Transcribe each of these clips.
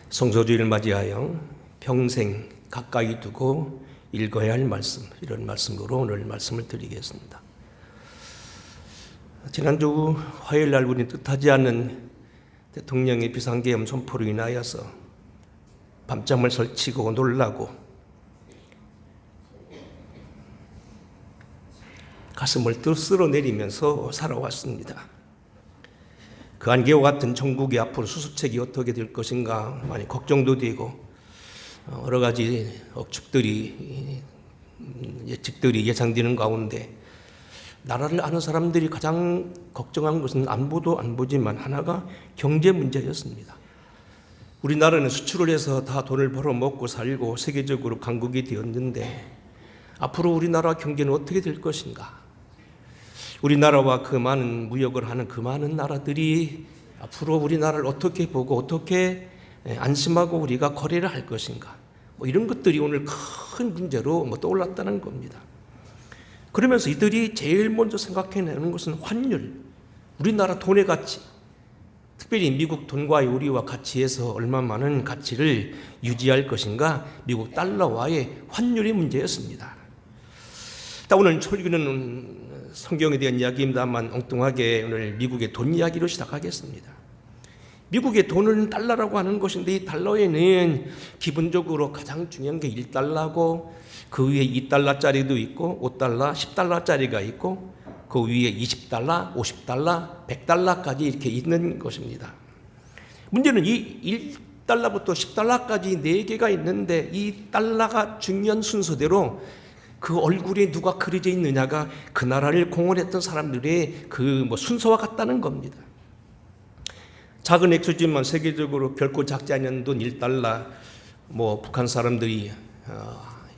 성소주의를 맞이하여 평생 가까이 두고 읽어야 할 말씀, 이런 말씀으로 오늘 말씀을 드리겠습니다. 지난주 화요일 날 우리 뜻하지 않은 대통령의 비상계엄 선포로 인하여서 밤잠을 설치고 놀라고 가슴을 쓸어내리면서 살아왔습니다. 그 안개와 같은 전국의 앞으로 수습책이 어떻게 될 것인가 많이 걱정도 되고 여러 가지 예측들이 예상되는 가운데 나라를 아는 사람들이 가장 걱정한 것은 안보도 안보지만 하나가 경제 문제였습니다. 우리나라는 수출을 해서 다 돈을 벌어 먹고 살고 세계적으로 강국이 되었는데 앞으로 우리나라 경제는 어떻게 될 것인가? 우리나라와 그 많은 무역을 하는 그 많은 나라들이 앞으로 우리나라를 어떻게 보고 어떻게 안심하고 우리가 거래를 할 것인가? 이런 것들이 오늘 큰 문제로 떠올랐다는 겁니다. 그러면서 이들이 제일 먼저 생각해내는 것은 환율, 우리나라 돈의 가치, 특별히 미국 돈과의 우리와 가치에서 얼마 많은 가치를 유지할 것인가, 미국 달러와의 환율의 문제였습니다. 오늘 설교는 성경에 대한 이야기입니다만 엉뚱하게 오늘 미국의 돈 이야기로 시작하겠습니다. 미국의 돈은 달러라고 하는 것인데 이 달러에는 기본적으로 가장 중요한 게 1달러고 그 위에 2달러짜리도 있고 5달러, 10달러짜리가 있고 그 위에 20달러, 50달러, 100달러까지 이렇게 있는 것입니다. 문제는 이 1달러부터 10달러까지 4개가 있는데 이 달러가 중요한 순서대로 그 얼굴에 누가 그려져 있느냐가 그 나라를 공헌했던 사람들의 그 순서와 같다는 겁니다. 작은 액수지만 세계적으로 결코 작지 않은 돈 1달러, 북한 사람들이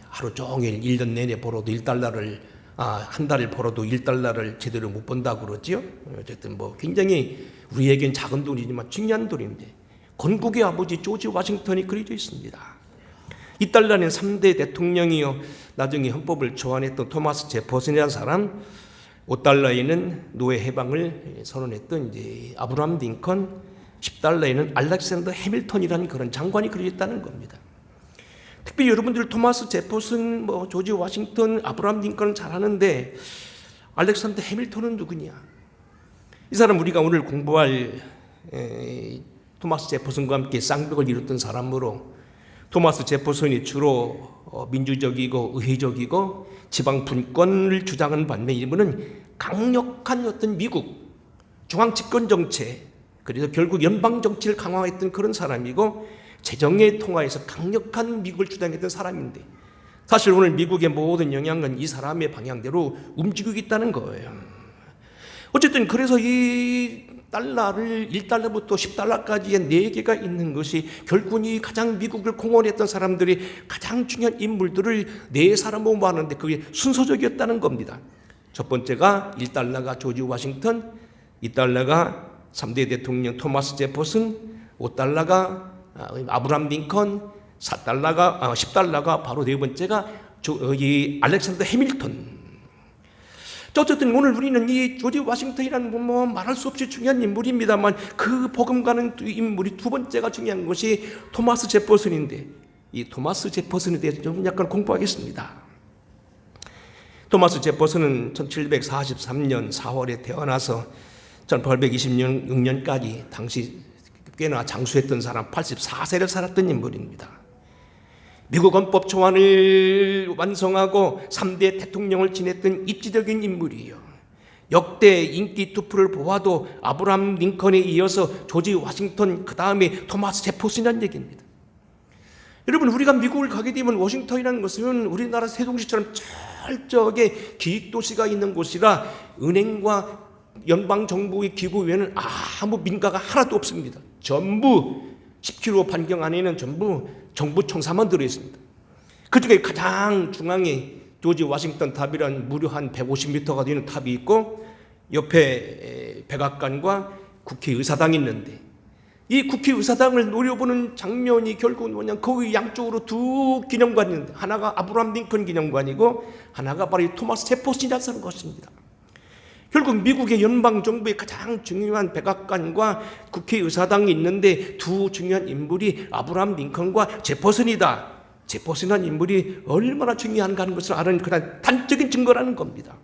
하루 종일 1년 내내 벌어도 1달러를 한 달을 벌어도 1달러를 제대로 못 번다고 그러지요. 어쨌든 굉장히 우리에겐 작은 돈이지만 중요한 돈인데 건국의 아버지 조지 워싱턴이 그려져 있습니다. 이 달러는 3대 대통령이요 나중에 헌법을 초안했던 토마스 제퍼슨이라는 사람, 5달러에는 노예 해방을 선언했던 이제 아브라함 링컨, 10달러에는 알렉산더 해밀턴이라는 그런 장관이 그려져 있다는 겁니다. 특별히 여러분들 토마스 제퍼슨, 조지 워싱턴, 아브라함 링컨은 잘 아는데 알렉산더 해밀턴은 누구냐? 이 사람 우리가 오늘 공부할 토마스 제퍼슨과 함께 쌍벽을 이뤘던 사람으로 토마스 제퍼슨이 주로 민주적이고 의회적이고 지방 분권을 주장하는 반면 이분은 강력한 어떤 미국 중앙 집권 정책, 그래서 결국 연방 정치를 강화했던 그런 사람이고 재정에 통하여서 강력한 미국을 주장했던 사람인데 사실 오늘 미국의 모든 영향은 이 사람의 방향대로 움직이고 있다는 거예요. 어쨌든 그래서 이 달러를 1달러부터 10달러까지의 4개가 있는 것이 결국은 이 가장 미국을 공헌했던 사람들이 가장 중요한 인물들을 4사람 모아하는데 그게 순서적이었다는 겁니다. 첫 번째가 1달러가 조지 워싱턴, 2달러가 3대 대통령 토마스 제퍼슨, 5달러가 아브라함 링컨, 10달러가 바로 네 번째가 알렉산더 해밀턴. 어쨌든 오늘 우리는 이 조지 워싱턴이라는 말할 수 없이 중요한 인물입니다만 그 복음가는 인물이 두 번째가 중요한 것이 토마스 제퍼슨인데 이 토마스 제퍼슨에 대해서 좀 약간 공부하겠습니다. 토마스 제퍼슨은 1743년 4월에 태어나서 1826년까지 당시 꽤나 장수했던 사람 84세를 살았던 인물입니다. 미국 헌법 초안을 완성하고 3대 대통령을 지냈던 입지적인 인물이에요. 역대 인기 투표를 보아도 아브라함 링컨에 이어서 조지 워싱턴, 그 다음에 토마스 제퍼슨이라는 얘기입니다. 여러분, 우리가 미국을 가게 되면 워싱턴이라는 것은 우리나라 세종시처럼 철저하게 기획도시가 있는 곳이라 은행과 연방정부의 기구 외에는 아무 민가가 하나도 없습니다. 전부 10km 반경 안에는 전부 정부 청사만 들어있습니다. 그중에 가장 중앙에 조지 워싱턴 탑이라는 무려 한 150m가 되는 탑이 있고 옆에 백악관과 국회의사당이 있는데 이 국회의사당을 노려보는 장면이 결국은 뭐냐면 거기 양쪽으로 두 기념관이 있는데 하나가 아브라함 링컨 기념관이고 하나가 바로 이 토마스 제퍼슨이라는 것입니다. 결국 미국의 연방정부의 가장 중요한 백악관과 국회의사당이 있는데 두 중요한 인물이 아브라함 링컨과 제퍼슨이다. 제퍼슨이라는 인물이 얼마나 중요한가 하는 것을 아는 그런 단적인 증거라는 겁니다.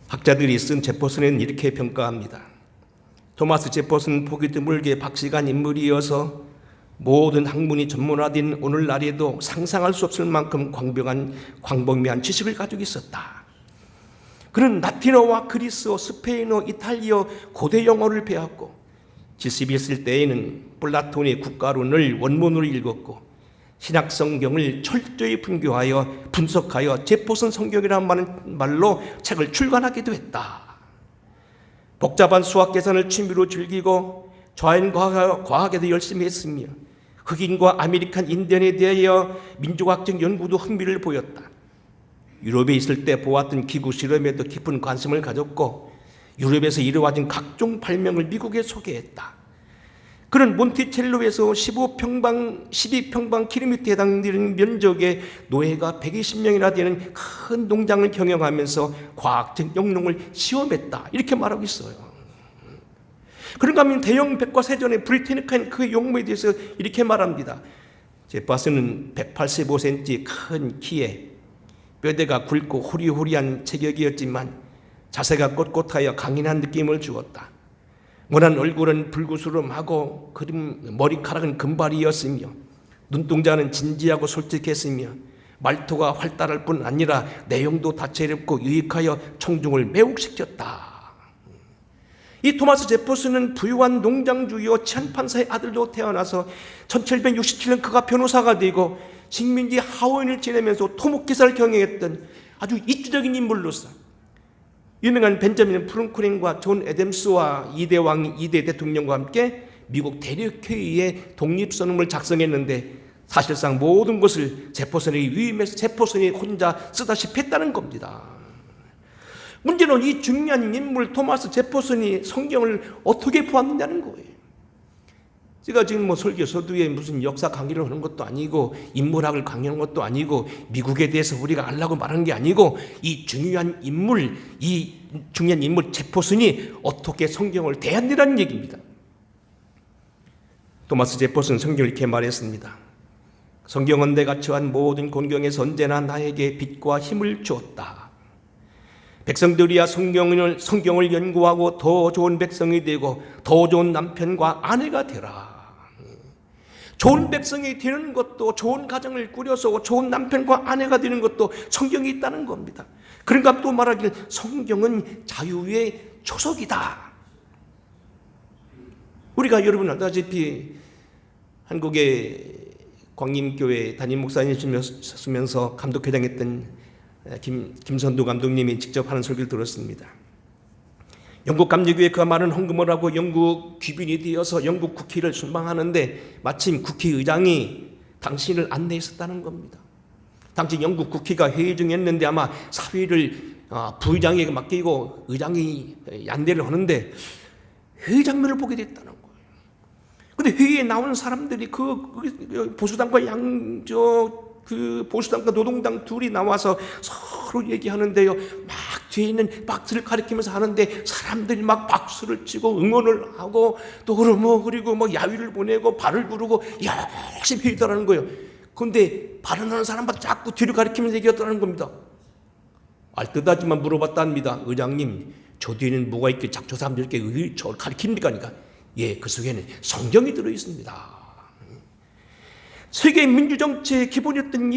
학자들이 쓴 제퍼슨은 이렇게 평가합니다. 토마스 제퍼슨 보기 드물게 박식한 인물이어서 모든 학문이 전문화된 오늘날에도 상상할 수 없을 만큼 광범위한 지식을 가지고 있었다. 그는 라틴어와 그리스어, 스페인어, 이탈리아, 고대 영어를 배웠고 70일 때에는 플라톤의 국가론을 원문으로 읽었고 신약 성경을 철저히 분교하여 분석하여 제퍼슨 성경이라는 말로 책을 출간하기도 했다. 복잡한 수학 계산을 취미로 즐기고 자연과학에도 열심히 했으며 흑인과 아메리칸 인디언에 대하여 민족학적 연구도 흥미를 보였다. 유럽에 있을 때 보았던 기구 실험에도 깊은 관심을 가졌고 유럽에서 이루어진 각종 발명을 미국에 소개했다. 그는 몬티첼로에서 12평방킬로미터에 해당되는 면적의 노예가 120명이나 되는 큰 농장을 경영하면서 과학적 영농을 시험했다. 이렇게 말하고 있어요. 그런가 하면 대형 백과사전의 브리테니카인 그 용모에 대해서 이렇게 말합니다. 제퍼슨은 185cm 큰 키에 뼈대가 굵고 호리호리한 체격이었지만 자세가 꼿꼿하여 강인한 느낌을 주었다. 모난 얼굴은 불구스름하고 머리카락은 금발이었으며 눈동자는 진지하고 솔직했으며 말투가 활달할 뿐 아니라 내용도 다채롭고 유익하여 청중을 매혹시켰다. 이 토마스 제퍼슨은 부유한 농장주요 치안판사의 아들로 태어나서 1767년 그가 변호사가 되고 식민지 하원을 지내면서 토목기사를 경영했던 아주 이주적인 인물로서 유명한 벤자민 프랭클린과 존 애덤스와 2대 왕, 2대 대통령과 함께 미국 대륙회의의 독립선언을 작성했는데 사실상 모든 것을 제퍼슨에게 위임해서 제퍼슨이 혼자 쓰다시피 했다는 겁니다. 문제는 이 중요한 인물 토마스 제퍼슨이 성경을 어떻게 보았느냐는 거예요. 제가 지금 설교 서두에 무슨 역사 강의를 하는 것도 아니고 인물학을 강의하는 것도 아니고 미국에 대해서 우리가 알라고 말하는 게 아니고 이 중요한 인물 제퍼슨이 어떻게 성경을 대했느냐는 얘기입니다. 토마스 제퍼슨 성경을 이렇게 말했습니다. 성경은 내가 처한 모든 곤경에서 언제나 나에게 빛과 힘을 주었다. 백성들이야 성경을 연구하고 더 좋은 백성이 되고 더 좋은 남편과 아내가 되라. 좋은 백성이 되는 것도 좋은 가정을 꾸려서 좋은 남편과 아내가 되는 것도 성경이 있다는 겁니다. 그런가 또 말하길 성경은 자유의 초석이다. 우리가 여러분 알다시피 한국의 광림교회 담임 목사님이시면서 감독회장했던 김선두 감독님이 직접 하는 설교를 들었습니다. 영국 감리교에 그 많은 헌금을 하고 영국 귀빈이 되어서 영국 국회를 순방하는데 마침 국회의장이 당신을 안내했었다는 겁니다. 당시 영국 국회가 회의 중이었는데 아마 사회를 부의장에게 맡기고 의장이 안내를 하는데 회의 장면을 보게 됐다는 거예요. 근데 회의에 나오는 사람들이 그 보수당과 보수당과 노동당 둘이 나와서 서로 얘기하는데요. 막 뒤에 있는 박스를 가리키면서 하는데 사람들이 막 박수를 치고 응원을 하고 또 그리고 뭐 야유를 보내고 발을 구르고 열심히 회의하는 거예요. 그런데 발언하는 사람만 자꾸 뒤를 가리키면서 얘기하더라는 겁니다. 알뜰하지만 물어봤답니다. 의장님, 저 뒤에는 뭐가 있길래 저 사람들 이렇게 저를 가리킵니까? 그러니까 그 속에는 성경이 들어있습니다. 세계 민주정치의 기본이었던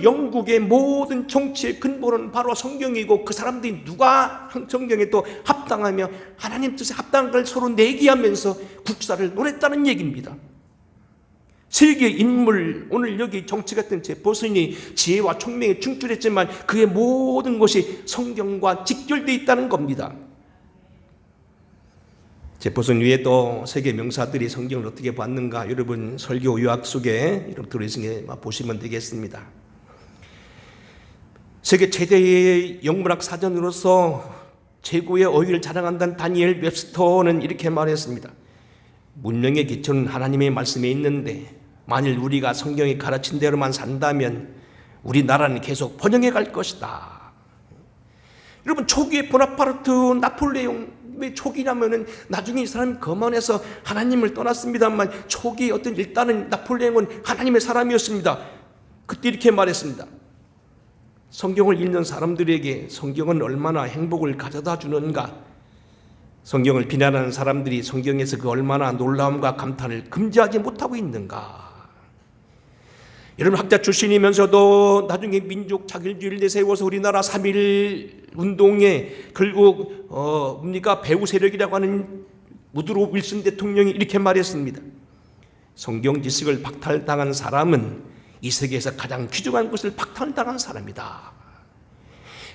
영국의 모든 정치의 근본은 바로 성경이고 그 사람들이 누가 성경에 또 합당하며 하나님 뜻에 합당한 걸 서로 내기하면서 국사를 논했다는 얘기입니다. 세계 인물, 오늘 여기 정치 같은 제퍼슨이 지혜와 총명에 충출했지만 그의 모든 것이 성경과 직결되어 있다는 겁니다. 제퍼슨 위에 또 세계 명사들이 성경을 어떻게 봤는가 여러분 설교 요약 속에 이렇게 들어있으니 보시면 되겠습니다. 세계 최대의 영문학 사전으로서 최고의 어휘를 자랑한다는 다니엘 웹스터는 이렇게 말했습니다. 문명의 기초는 하나님의 말씀에 있는데 만일 우리가 성경이 가르친 대로만 산다면 우리나라는 계속 번영해 갈 것이다. 여러분, 초기에 보나파르트, 나폴레옹, 왜 초기냐면은 나중에 이 사람이 거만해서 하나님을 떠났습니다만, 초기 어떤 일단은 나폴레옹은 하나님의 사람이었습니다. 그때 이렇게 말했습니다. 성경을 읽는 사람들에게 성경은 얼마나 행복을 가져다 주는가, 성경을 비난하는 사람들이 성경에서 그 얼마나 놀라움과 감탄을 금지하지 못하고 있는가. 여러분, 학자 출신이면서도 나중에 민족 자결주의를 내세워서 우리나라 3.1 운동에 결국 배후 세력이라고 하는 우드로 윌슨 대통령이 이렇게 말했습니다. 성경 지식을 박탈당한 사람은 이 세계에서 가장 귀중한 것을 박탈당한 사람이다.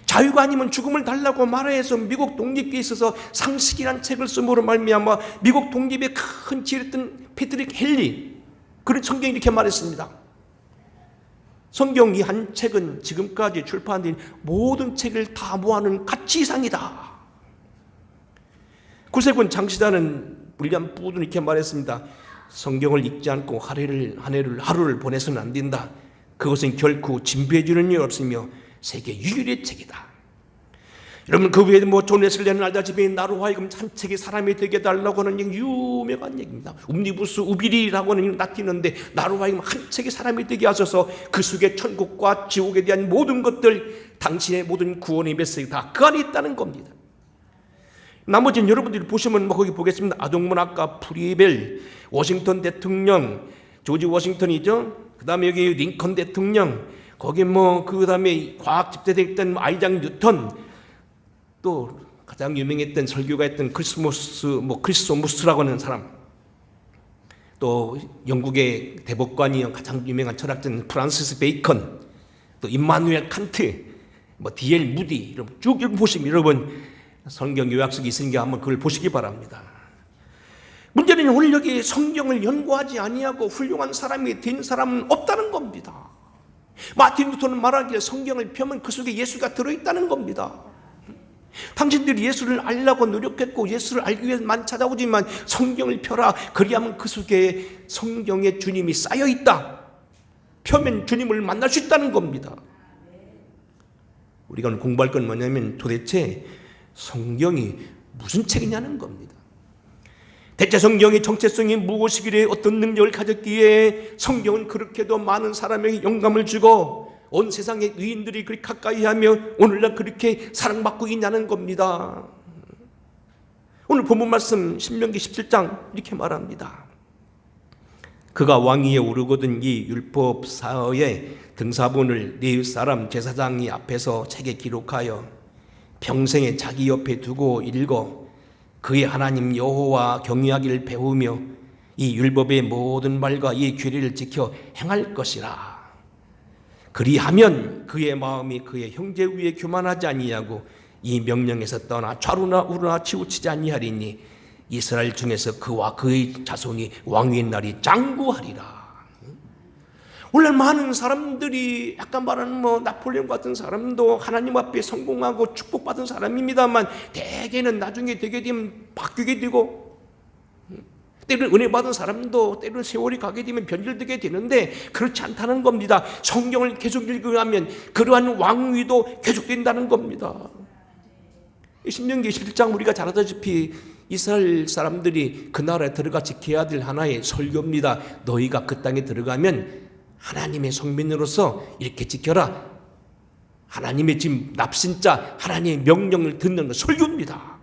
자유가 아니면 죽음을 달라고 말해서 미국 독립에 있어서 상식이라는 책을 쓰므로 말미암아 미국 독립에 큰 지혜였던 패트릭 헨리, 그런 성경이 이렇게 말했습니다. 성경 이 한 책은 지금까지 출판된 모든 책을 다 모아놓은 가치 이상이다. 구세군 장시자는 윌리엄 푸드는 이렇게 말했습니다. 성경을 읽지 않고 하루를 보내서는 안 된다. 그것은 결코 진배해주는 일 없으며 세계 유일의 책이다. 여러분, 그 외에 존 웨슬리는 알다시피 나로 하여금 한 책의 사람이 되게 달라고 하는 유명한 얘기입니다. 옴니부스 우비리라고 하는 라틴어인데, 나로 하여금 한 책의 사람이 되게 하셔서 그 속에 천국과 지옥에 대한 모든 것들, 당신의 모든 구원의 메시지 다 그 안에 있다는 겁니다. 나머지는 여러분들이 보시면 거기 보겠습니다. 아동문학가 프리벨, 워싱턴 대통령, 조지 워싱턴이죠. 그 다음에 여기 링컨 대통령, 거기 그 다음에 과학 집대됐던 아이작 뉴턴, 또 가장 유명했던 설교가 했던 크리스토무스라고 하는 사람, 또 영국의 대법관이 가장 유명한 철학자는 프란시스 베이컨, 또 임마누엘 칸트, D.L. 무디, 이런 쭉 보시면 여러분 성경 요약속에 있으니까 한번 그걸 보시기 바랍니다. 문제는 오늘 여기 성경을 연구하지 아니하고 훌륭한 사람이 된 사람은 없다는 겁니다. 마틴 루터는 말하기를 성경을 펴면 그 속에 예수가 들어있다는 겁니다. 당신들이 예수를 알려고 노력했고 예수를 알기 위해서만 찾아오지만 성경을 펴라. 그리하면 그 속에 성경의 주님이 쌓여있다. 펴면 주님을 만날 수 있다는 겁니다. 우리가 오늘 공부할 건 뭐냐면 도대체 성경이 무슨 책이냐는 겁니다. 대체 성경의 정체성이 무엇이기에 어떤 능력을 가졌기에 성경은 그렇게도 많은 사람에게 영감을 주고 온 세상의 의인들이 그렇게 가까이 하며 오늘날 그렇게 사랑받고 있냐는 겁니다. 오늘 본문 말씀 신명기 17장 이렇게 말합니다. 그가 왕위에 오르거든 이 율법사의 등사본을 네 사람 제사장이 앞에서 책에 기록하여 평생에 자기 옆에 두고 읽어 그의 하나님 여호와 경외하기를 배우며 이 율법의 모든 말과 이 규례를 지켜 행할 것이라. 그리하면 그의 마음이 그의 형제 위에 교만하지 아니하고 이 명령에서 떠나 좌루나 우루나 치우치지 아니하리니 이스라엘 중에서 그와 그의 자손이 왕위의 날이 장구하리라. 오늘 많은 사람들이 아까 말하는 나폴레옹 같은 사람도 하나님 앞에 성공하고 축복받은 사람입니다만 대개는 나중에 되게 되면 바뀌게 되고, 때로는 은혜 받은 사람도 때로는 세월이 가게 되면 변질되게 되는데 그렇지 않다는 겁니다. 성경을 계속 읽으면 그러한 왕위도 계속된다는 겁니다. 신명기 11장 우리가 잘 아다시피 이스라엘 사람들이 그 나라에 들어가 지켜야 될 하나의 설교입니다. 너희가 그 땅에 들어가면 하나님의 성민으로서 이렇게 지켜라. 하나님의 지금 납신자 하나님의 명령을 듣는 설교입니다.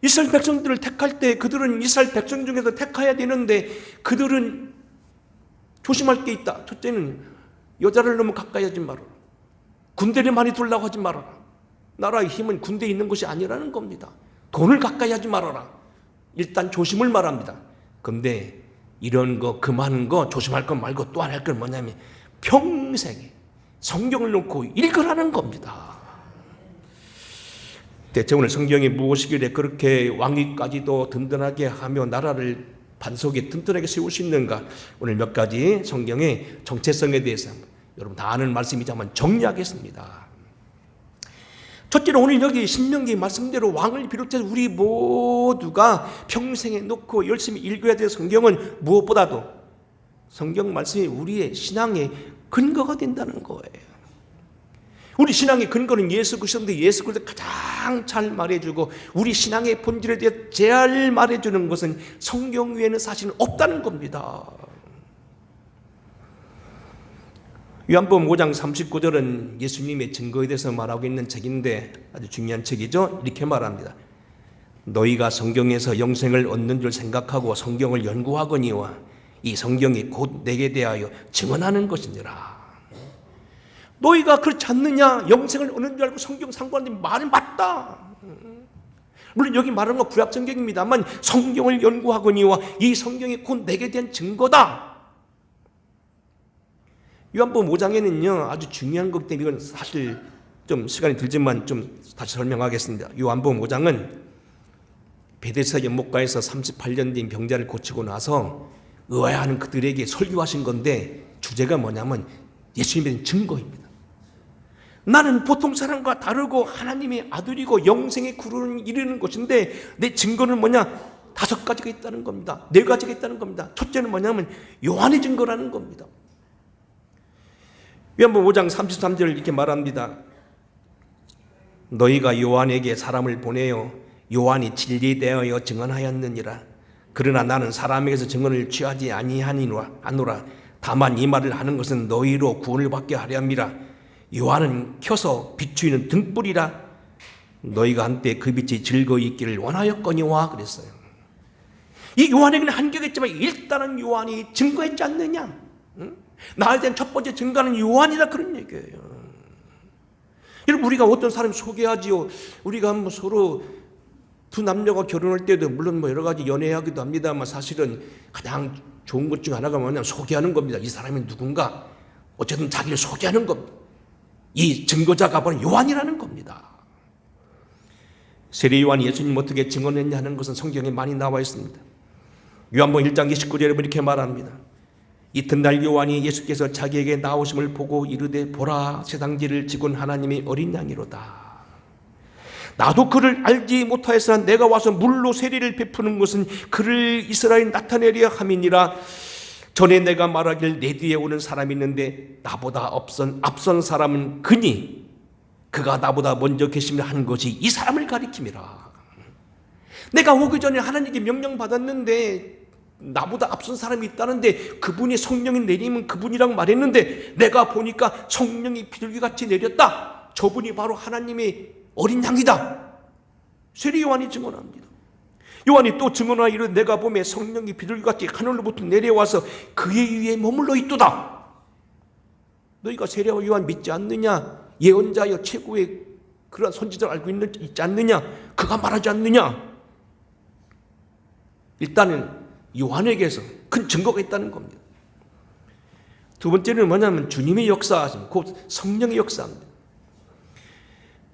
이스라엘 백성들을 택할 때 그들은 이스라엘 백성 중에서 택해야 되는데 그들은 조심할 게 있다. 첫째는 여자를 너무 가까이 하지 말아라. 군대를 많이 두려고 하지 말아라. 나라의 힘은 군대에 있는 것이 아니라는 겁니다. 돈을 가까이 하지 말아라. 일단 조심을 말합니다. 그런데 이런 거 그 많은 거 조심할 것 말고 또 하나 할 건 뭐냐면 평생에 성경을 놓고 읽으라는 겁니다. 대체 오늘 성경이 무엇이길래 그렇게 왕위까지도 든든하게 하며 나라를 반석에 든든하게 세울 수 있는가? 오늘 몇 가지 성경의 정체성에 대해서 여러분 다 아는 말씀이지만 정리하겠습니다. 첫째로 오늘 여기 신명기 말씀대로 왕을 비롯해서 우리 모두가 평생에 놓고 열심히 읽어야 될 성경은 무엇보다도 성경 말씀이 우리의 신앙의 근거가 된다는 거예요. 우리 신앙의 근거는 예수 그리스도인데 예수 그리스도 가장 잘 말해주고 우리 신앙의 본질에 대해 잘 말해주는 것은 성경 외에는 사실은 없다는 겁니다. 요한복음 5장 39절은 예수님의 증거에 대해서 말하고 있는 책인데 아주 중요한 책이죠. 이렇게 말합니다. 너희가 성경에서 영생을 얻는 줄 생각하고 성경을 연구하거니와 이 성경이 곧 내게 대하여 증언하는 것이니라. 너희가 그렇지 않느냐? 영생을 얻는 줄 알고 성경 상고하는 말은 맞다. 물론 여기 말하는 건 구약 성경입니다만 성경을 연구하거니와 이 성경이 곧 내게 대한 증거다. 요한복음 5장에는요 아주 중요한 것 때문에 이건 사실 좀 시간이 들지만 좀 다시 설명하겠습니다. 요한복음 5장은 베데스다 연못가에서 38년 된 병자를 고치고 나서 의아해하는 그들에게 설교하신 건데 주제가 뭐냐면 예수님에 대한 증거입니다. 나는 보통 사람과 다르고 하나님의 아들이고 영생의 구름을 이루는 것인데 내 증거는 뭐냐? 5가지가 있다는 겁니다. 4가지가 있다는 겁니다. 첫째는 뭐냐면 요한의 증거라는 겁니다. 요한복음 5장 33절 이렇게 말합니다. 너희가 요한에게 사람을 보내어 요한이 진리에 대하여 증언하였느니라. 그러나 나는 사람에게서 증언을 취하지 아니하노라. 다만 이 말을 하는 것은 너희로 구원을 받게 하려 함이라. 요한은 켜서 비추이는 등불이라. 너희가 한때 그 빛이 즐거이 있기를 원하였거니와 그랬어요. 이 요한에게는 한계가 있지만 일단은 요한이 증거했지 않느냐? 나에 대한 첫 번째 증거는 요한이다 그런 얘기예요. 여러분 우리가 어떤 사람 소개하지요. 우리가 한번 서로 두 남녀가 결혼할 때도 물론 뭐 여러 가지 연애하기도 합니다만 사실은 가장 좋은 것 중 하나가 뭐냐면 소개하는 겁니다. 이 사람이 누군가 어쨌든 자기를 소개하는 겁니다. 이 증거자가 바로 요한이라는 겁니다. 세례 요한이 예수님 어떻게 증언했냐 하는 것은 성경에 많이 나와 있습니다. 요한복음 1장 29절에 이렇게 말합니다. 이튿날 요한이 예수께서 자기에게 나오심을 보고 이르되 보라 세상지를 지군 하나님의 어린 양이로다. 나도 그를 알지 못하였으나 내가 와서 물로 세례를 베푸는 것은 그를 이스라엘에 나타내려 함이니라. 전에 내가 말하길 내 뒤에 오는 사람이 있는데 나보다 앞선 사람은 그니 그가 나보다 먼저 계시며 한 것이 이 사람을 가리킴이라. 내가 오기 전에 하나님께 명령받았는데 나보다 앞선 사람이 있다는데 그분이 성령이 내리면 그분이랑 말했는데 내가 보니까 성령이 비둘기같이 내렸다. 저분이 바로 하나님의 어린 양이다. 세례 요한이 증언합니다. 요한이 또 증언하여 이르되 내가 보매 성령이 비둘기같이 하늘로부터 내려와서 그의 위에 머물러 있도다. 너희가 세례 요한 믿지 않느냐? 예언자여 최고의 그런 선지자를 알고 있지 않느냐? 그가 말하지 않느냐? 일단은 요한에게서 큰 증거가 있다는 겁니다. 두 번째는 뭐냐면 주님의 역사하심, 곧 성령의 역사입니다.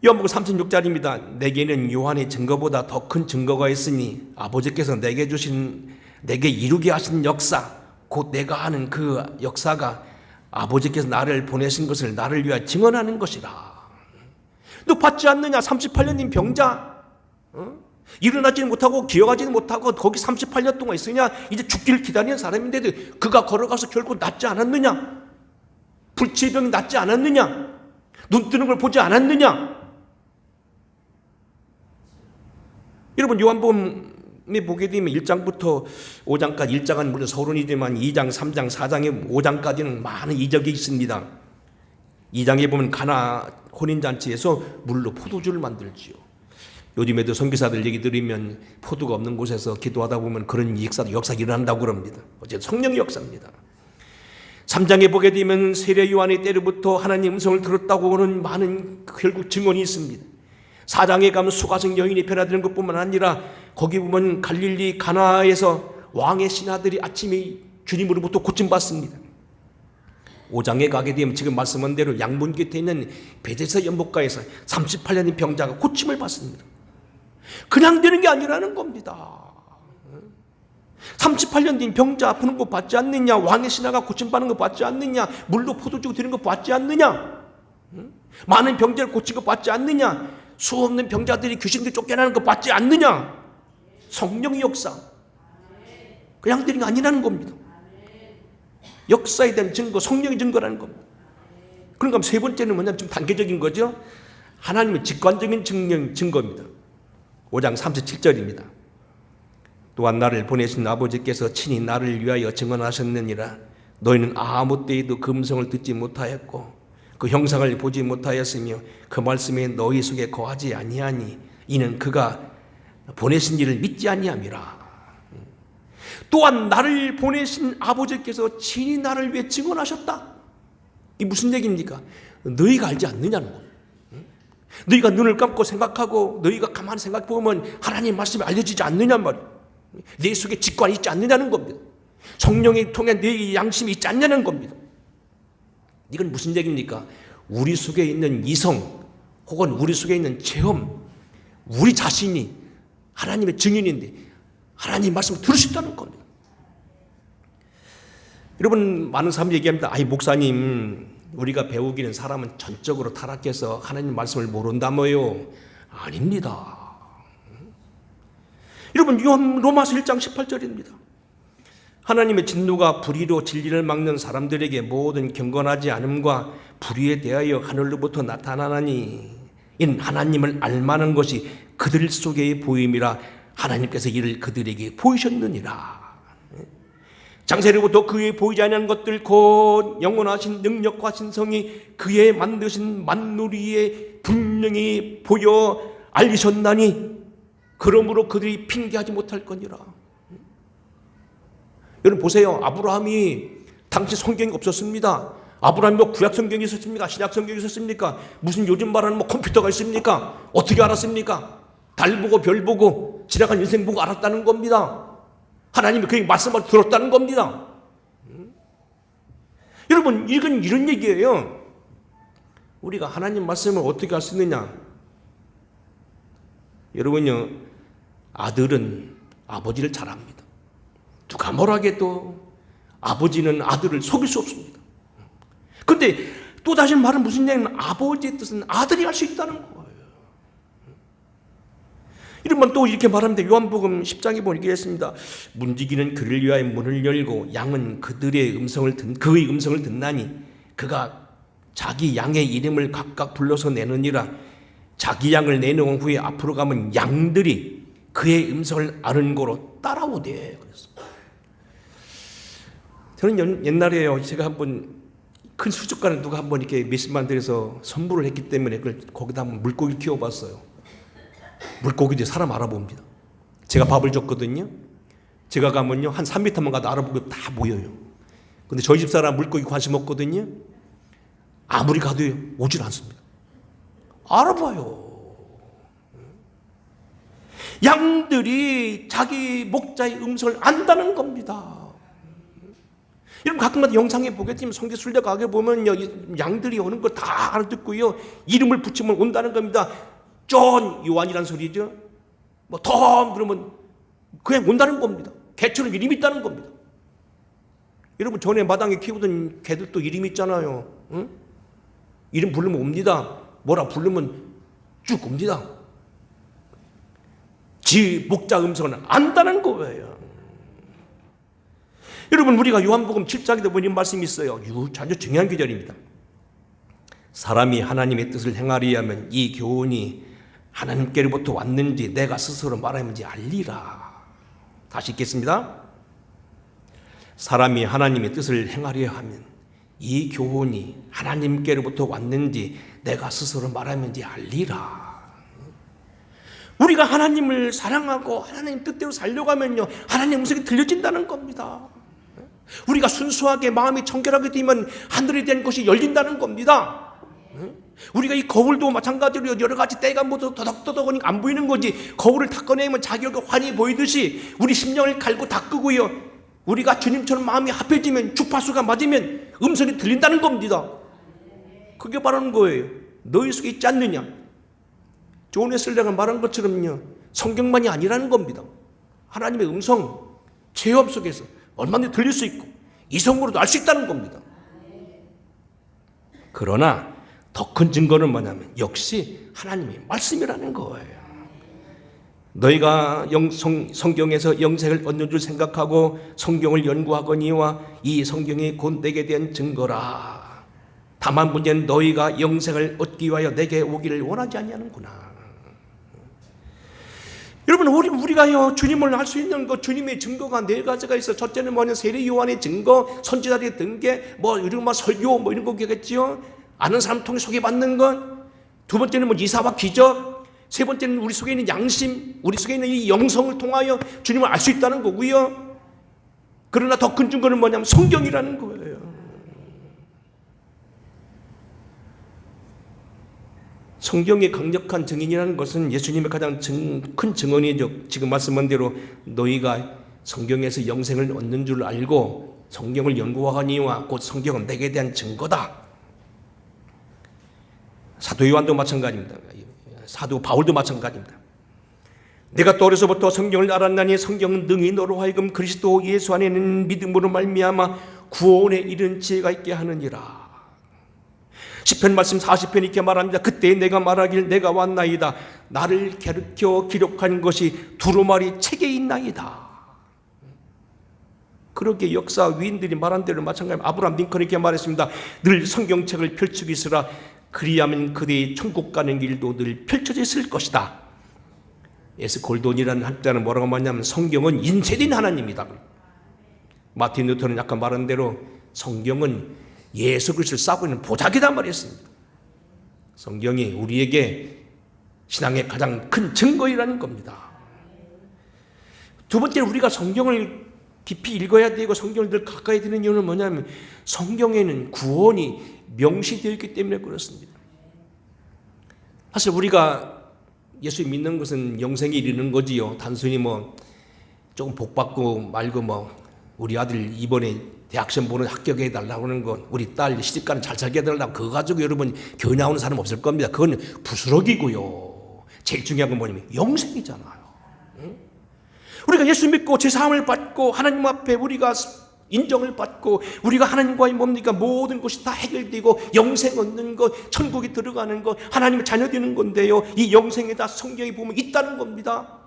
요한복음 36절입니다. 내게는 요한의 증거보다 더 큰 증거가 있으니 아버지께서 내게 이루게 하신 역사, 곧 내가 하는 그 역사가 아버지께서 나를 보내신 것을 나를 위하여 증언하는 것이라. 너 받지 않느냐? 38년인 병자, 일어나지 못하고 기억하지 못하고 거기 38년 동안 있으냐? 이제 죽기를 기다리는 사람인데도 그가 걸어가서 결국 낫지 않았느냐? 불치병이 낫지 않았느냐? 눈 뜨는 걸 보지 않았느냐? 여러분 요한복음에 보게 되면 1장부터 5장까지 1장은 물론 서론이지만 2장, 3장, 4장에 5장까지는 많은 이적이 있습니다. 2장에 보면 가나 혼인잔치에서 물로 포도주를 만들지요. 요즘에도 선교사들 얘기 들으면 포도가 없는 곳에서 기도하다 보면 그런 역사가 일어난다고 그럽니다. 어쨌든 성령의 역사입니다. 3장에 보게 되면 세례 요한의 때로부터 하나님 음성을 들었다고 하는 많은 결국 증언이 있습니다. 4장에 가면 수가성 여인이 변화되는 것뿐만 아니라 거기 보면 갈릴리 가나에서 왕의 신하들이 아침에 주님으로부터 고침받습니다. 5장에 가게 되면 지금 말씀한 대로 양문 곁에 있는 베데스다 연못가에서 38년의 병자가 고침을 받습니다. 그냥 되는 게 아니라는 겁니다. 38년 된 병자 아프는 거 받지 않느냐? 왕의 신하가 고침받는 거 받지 않느냐? 물로 포도주 드리는 거 받지 않느냐? 많은 병자를 고친 거 받지 않느냐? 수없는 병자들이 귀신들 쫓겨나는 거 받지 않느냐? 성령의 역사. 그냥 되는 게 아니라는 겁니다. 역사에 대한 증거, 성령의 증거라는 겁니다. 그러니까 세 번째는 뭐냐면 좀 단계적인 거죠. 하나님의 직관적인 증거입니다. 5장 37절입니다. 또한 나를 보내신 아버지께서 친히 나를 위하여 증언하셨느니라. 너희는 아무 때에도 그 음성을 듣지 못하였고 그 형상을 보지 못하였으며 그 말씀에 너희 속에 거하지 아니하니 이는 그가 보내신 이를 믿지 아니함이라. 또한 나를 보내신 아버지께서 친히 나를 위해 증언하셨다. 이 무슨 얘기입니까? 너희가 알지 않느냐는 거예요. 너희가 눈을 감고 생각하고 너희가 가만히 생각해 보면 하나님 말씀이 알려지지 않느냐는 말이에요. 내 속에 직관이 있지 않느냐는 겁니다. 성령이 통해 내 양심이 있지 않냐는 겁니다. 이건 무슨 얘기입니까? 우리 속에 있는 이성 혹은 우리 속에 있는 체험, 우리 자신이 하나님의 증인인데 하나님 말씀을 들을 수 있다는 겁니다. 여러분, 많은 사람들이 얘기합니다. 아이 목사님, 우리가 배우기는 사람은 전적으로 타락해서 하나님 말씀을 모른다며요. 아닙니다. 여러분, 로마서 1장 18절입니다. 하나님의 진노가 불의로 진리를 막는 사람들에게 모든 경건하지 않음과 불의에 대하여 하늘로부터 나타나나니 이는 하나님을 알만한 것이 그들 속에 보임이라 하나님께서 이를 그들에게 보이셨느니라. 장세로부터 그의 보이지 않는 것들 곧 영원하신 능력과 신성이 그의 만드신 만물 위에 분명히 보여 알리셨나니 그러므로 그들이 핑계하지 못할 거니라. 여러분 보세요. 아브라함이 당시 성경이 없었습니다. 아브라함이 뭐 구약 성경이 있었습니까? 신약 성경이 있었습니까? 무슨 요즘 말하는 뭐 컴퓨터가 있습니까? 어떻게 알았습니까? 달 보고 별 보고 지나간 인생 보고 알았다는 겁니다. 하나님이 그의 말씀을 들었다는 겁니다. 여러분, 이건 이런 얘기예요. 우리가 하나님 말씀을 어떻게 할 수 있느냐? 여러분요, 아들은 아버지를 잘 압니다. 누가 뭐라 해도 아버지는 아들을 속일 수 없습니다. 그런데 또 다시 말은 무슨 얘기냐면 아버지의 뜻은 아들이 할 수 있다는 거예요. 이러면 또 이렇게 말합니다. 요한복음 10장에 보니까 이랬습니다. 문지기는 그를 위하여 문을 열고 양은 그의 음성을 듣나니 그가 자기 양의 이름을 각각 불러서 내느니라. 자기 양을 내놓은 후에 앞으로 가면 양들이 그의 음성을 아는 거로 따라오대. 그랬어. 저는 옛날에요, 제가 한번 큰 수족관에 누가 한번 이렇게 몇십만 들여서 선물을 했기 때문에 그걸 거기다 한번 물고기 키워봤어요. 물고기들이 사람 알아봅니다. 제가 밥을 줬거든요. 제가 가면요 한 3m만 가도 알아보고 다 모여요. 근데 저희 집사람 물고기 관심 없거든요. 아무리 가도 오질 않습니다. 알아봐요. 양들이 자기 목자의 음성을 안다는 겁니다. 여러분 가끔마다 영상에 보겠지만 성경 순례가게 보면요 양들이 오는 거 다 알아듣고요 이름을 붙이면 온다는 겁니다. 존 요한이라는 소리죠. 뭐 톰 그러면 그냥 온다는 겁니다. 개처럼 이름이 있다는 겁니다. 여러분 전에 마당에 키우던 개들도 이름이 있잖아요. 응? 이름 부르면 옵니다. 뭐라 부르면 쭉 옵니다. 지 목자 음성은 안다는 거예요. 여러분 우리가 요한복음 7장에도 보니 말씀이 있어요. 아주 중요한 구절입니다. 사람이 하나님의 뜻을 행하리 하면 이 교훈이 하나님께로부터 왔는지 내가 스스로 말하는지 알리라. 다시 읽겠습니다. 사람이 하나님의 뜻을 행하려 하면 이 교훈이 하나님께로부터 왔는지 내가 스스로 말하는지 알리라. 우리가 하나님을 사랑하고 하나님 뜻대로 살려고 하면요 하나님 음성이 들려진다는 겁니다. 우리가 순수하게 마음이 청결하게 되면 하늘에 대한 것이 열린다는 겁니다. 우리가 이 거울도 마찬가지로 여러 가지 때가 모두 더덕더덕하니까 안 보이는 거지. 거울을 닦아내면 자기 얼굴 환히 보이듯이 우리 심령을 갈고 닦고요 우리가 주님처럼 마음이 합해지면 주파수가 맞으면 음성이 들린다는 겁니다. 그게 바라는 거예요. 너희 속에 있지 않느냐. 존 웨슬리가 말한 것처럼요 성경만이 아니라는 겁니다. 하나님의 음성 체험 속에서 얼마든지 들릴 수 있고 이성으로도 알 수 있다는 겁니다. 그러나 더 큰 증거는 뭐냐면 역시 하나님의 말씀이라는 거예요. 너희가 성경에서 영생을 얻는 줄 생각하고 성경을 연구하거니와 이 성경이 곧 내게 대한 증거라. 다만 문제는 너희가 영생을 얻기 위하여 내게 오기를 원하지 아니하는구나. 여러분, 우리가요 주님을 알 수 있는 것, 주님의 증거가 네 가지가 있어. 첫째는 뭐냐, 세례 요한의 증거, 선지자들의 등계, 이런 설교 이런 거겠지요. 아는 사람 통해 소개받는 것. 두 번째는 이사와 기적. 세 번째는 우리 속에 있는 양심, 우리 속에 있는 이 영성을 통하여 주님을 알 수 있다는 거고요. 그러나 더 큰 증거는 뭐냐면 성경이라는 거예요. 성경의 강력한 증인이라는 것은 예수님의 가장 큰 증언이죠. 지금 말씀한 대로 너희가 성경에서 영생을 얻는 줄 알고 성경을 연구하거니와 곧 성경은 내게 대한 증거다. 사도 요한도 마찬가지입니다. 사도 바울도 마찬가지입니다. 내가 또 어려서부터 성경을 알았나니 성경은 능히 너로 하여금 그리스도 예수 안에 있는 믿음으로 말미암아 구원에 이른 지혜가 있게 하느니라. 시편 말씀 40편 이렇게 말합니다. 그때 내가 말하길 내가 왔나이다. 나를 가르쳐 기록한 것이 두루마리 책에 있나이다. 그렇게 역사 위인들이 말한 대로 마찬가지입니다. 아브라함 링컨이 이렇게 말했습니다. 늘 성경책을 펼치고 있으라. 그리하면 그대의 천국 가는 길도 늘 펼쳐져 있을 것이다. 에스 골돈이라는 학자는 뭐라고 말하냐면 성경은 인쇄된 하나님이다. 마틴 루터는 아까 말한 대로 성경은 예수 그리스도를 싸고 있는 보자기다 말했습니다. 성경이 우리에게 신앙의 가장 큰 증거이라는 겁니다. 두 번째는 우리가 성경을 깊이 읽어야 되고 성경을 늘 가까이 드는 이유는 뭐냐면 성경에는 구원이 명시되어 있기 때문에 그렇습니다. 사실 우리가 예수 믿는 것은 영생에 이르는 거지요. 단순히 조금 복 받고 말고 우리 아들 이번에 대학 시험 보는 합격해 달라고 하는 것, 우리 딸 시집가는 잘 살게 해달라고 그거 가지고 여러분 교회 나오는 사람 없을 겁니다. 그건 부스러기고요. 제일 중요한 건 뭐냐면 영생이잖아요. 우리가 예수 믿고 죄사함을 받고 하나님 앞에 우리가 인정을 받고 우리가 하나님과의 모든 것이 다 해결되고 영생 얻는 것, 천국에 들어가는 것, 하나님의 자녀 되는 건데요. 이 영생에 다 성경에 보면 있다는 겁니다.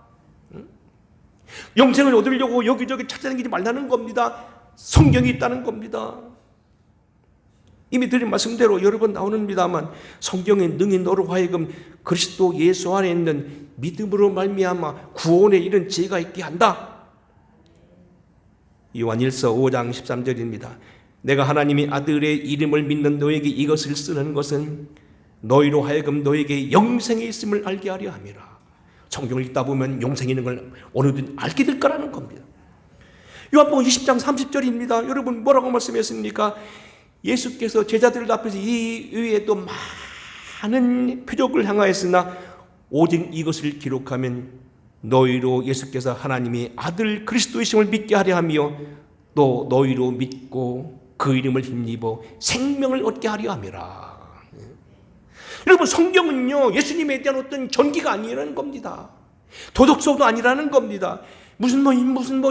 영생을 얻으려고 여기저기 찾아다니지 말라는 겁니다. 성경이 있다는 겁니다. 이미 드린 말씀대로 여러 번 나오는입니다만 성경에 능히 너로 하여금 그리스도 예수 안에 있는 믿음으로 말미암아 구원에 이른 지혜가 있게 한다. 요한일서 5장 13절입니다. 내가 하나님의 아들의 이름을 믿는 너에게 이것을 쓰는 것은 너희로 하여금 너에게 영생이 있음을 알게 하려 함이라. 성경을 읽다 보면 영생이 있는 걸 어느든 알게 될 거라는 겁니다. 요한복음 20장 30절입니다. 여러분 뭐라고 말씀했습니까? 예수께서 제자들 앞에서 이 위에 또 많은 표적을 행하였으나 오직 이것을 기록하면 너희로 예수께서 하나님의 아들 그리스도이심을 믿게 하려 하며 또 너희로 믿고 그 이름을 힘입어 생명을 얻게 하려 함이라. 여러분 성경은요 예수님에 대한 어떤 전기가 아니라는 겁니다. 도덕서도 아니라는 겁니다. 무슨